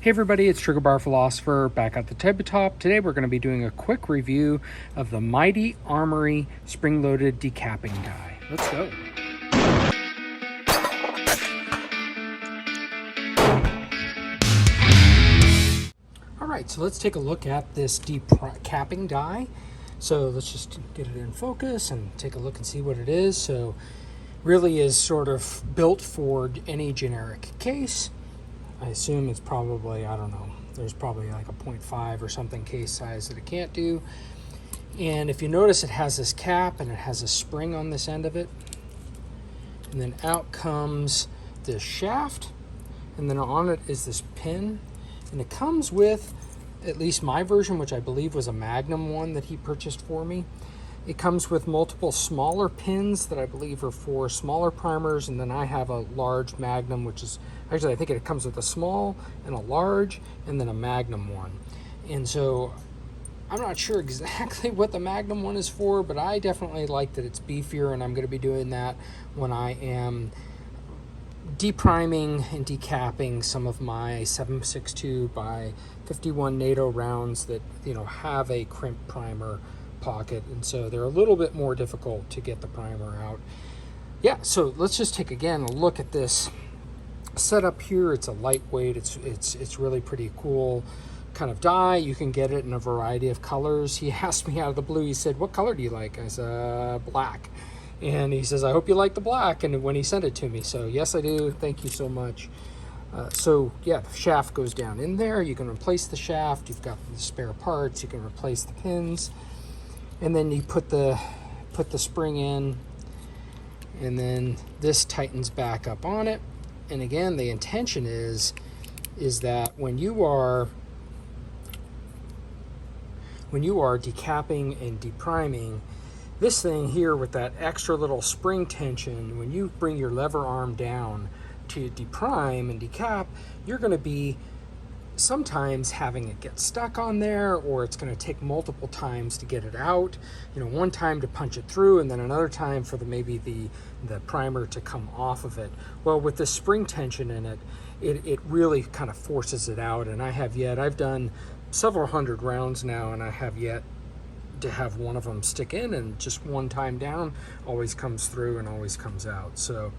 Hey everybody, it's Trigger Bar Philosopher back at the tabletop. Today we're going to be doing a quick review of the mighty Armory spring-loaded decapping die. Let's go. Alright, so let's take a look at this decapping die. So let's just get it in focus and take a look and see what it is. So really is sort of built for any generic case. I assume it's probably, I don't know, there's probably like a 0.5 or something case size that it can't do. And if you notice, it has this cap and it has a spring on this end of it. And then out comes this shaft. And then on it is this pin. And it comes with, at least my version, which I believe was a Magnum one that he purchased for me. It comes with multiple smaller pins that I believe are for smaller primers, and then I have a large Magnum, which is, actually I think it comes with a small and a large, and then a Magnum one. And so I'm not sure exactly what the Magnum one is for, but I definitely like that it's beefier, and I'm going to be doing that when I am depriming and decapping some of my 7.62 by 51 NATO rounds that, you know, have a crimp primer pocket, and so they're a little bit more difficult to get the primer out. Yeah, so let's just take again a look at this setup here. It's a lightweight, it's really pretty cool kind of die. You can get it in a variety of colors. He asked me out of the blue, he said, "What color do you like?" I said, "Black." And he says, "I hope you like the black," and when he sent it to me, so yes I do, thank you so much. So yeah, the shaft goes down in there. You can replace the shaft, you've got the spare parts, you can replace the pins. And then you put the spring in, and then this tightens back up on it. And again, the intention is that when you are decapping and depriming, this thing here with that extra little spring tension, when you bring your lever arm down to deprime and decap, you're going to be sometimes having it get stuck on there, or it's going to take multiple times to get it out. You know, one time to punch it through, and then another time for maybe the primer to come off of it. Well, with the spring tension in it, it really kind of forces it out. And I've done several hundred rounds now, and I have yet to have one of them stick in, and just one time down always comes through and always comes out. So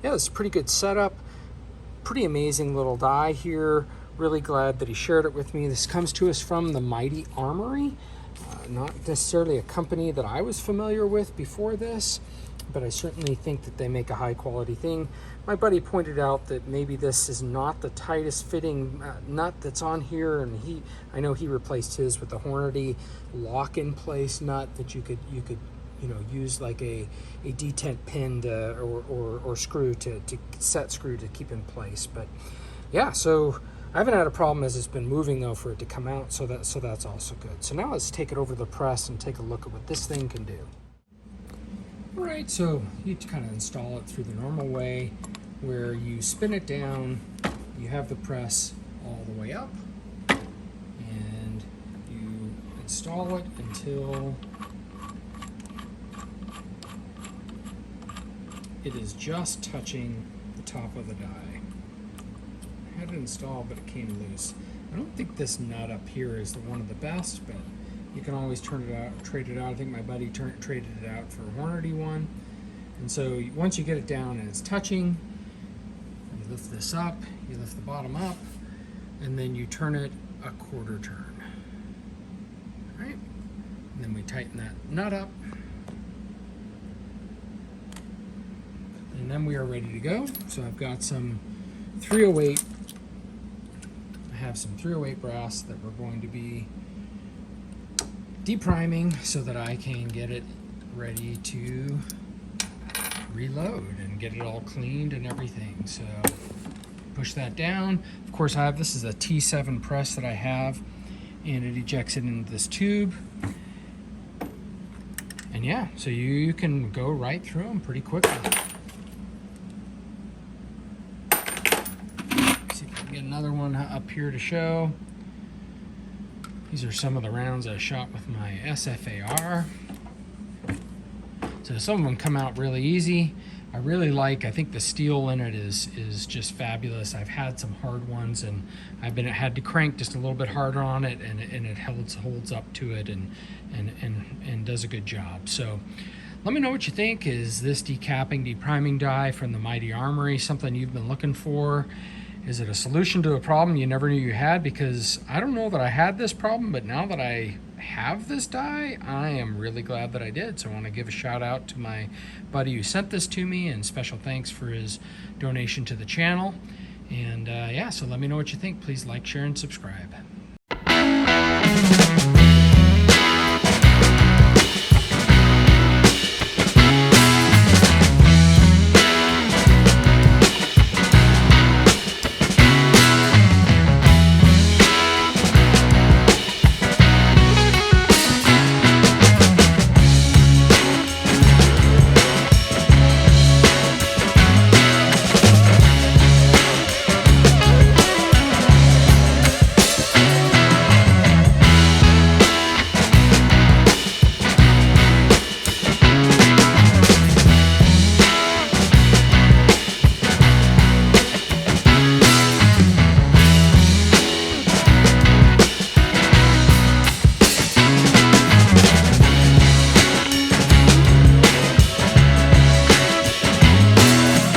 yeah, it's a pretty good setup. Pretty amazing little die here. Really glad that he shared it with me. This comes to us from the mighty Armory, not necessarily a company that I was familiar with before this, but I certainly think that they make a high quality thing. My buddy pointed out that maybe this is not the tightest fitting nut that's on here, and I know he replaced his with the Hornady lock in place nut that you could use like a detent pin or screw to set screw to keep in place. But yeah, so I haven't had a problem as it's been moving though for it to come out, so that's also good. So now let's take it over to the press and take a look at what this thing can do. All right, so you kind of install it through the normal way, where you spin it down, you have the press all the way up, and you install it until it is just touching the top of the die. I had it installed, but it came loose. I don't think this nut up here is one of the best, but you can always trade it out. I think my buddy traded it out for a Hornady one. And so once you get it down and it's touching, you lift this up, you lift the bottom up, and then you turn it a quarter turn. All right? And then we tighten that nut up. And then we are ready to go. So I've got some 308. I have some 308 brass that we're going to be depriming so that I can get it ready to reload and get it all cleaned and everything. So push that down. Of course, this is a T7 press that I have, and it ejects it into this tube. And yeah, so you can go right through them pretty quickly. Get another one up here to show. These are some of the rounds I shot with my SFAR. So some of them come out really easy. I really like, I think the steel in it is just fabulous. I've had some hard ones, and had to crank just a little bit harder on it, and it holds up to it and does a good job. So let me know what you think. Is this decapping, depriming die from the mighty Armory something you've been looking for? Is it a solution to a problem you never knew you had? Because I don't know that I had this problem, but now that I have this die, I am really glad that I did. So I want to give a shout out to my buddy who sent this to me, and special thanks for his donation to the channel. And yeah, so let me know what you think. Please like, share, and subscribe.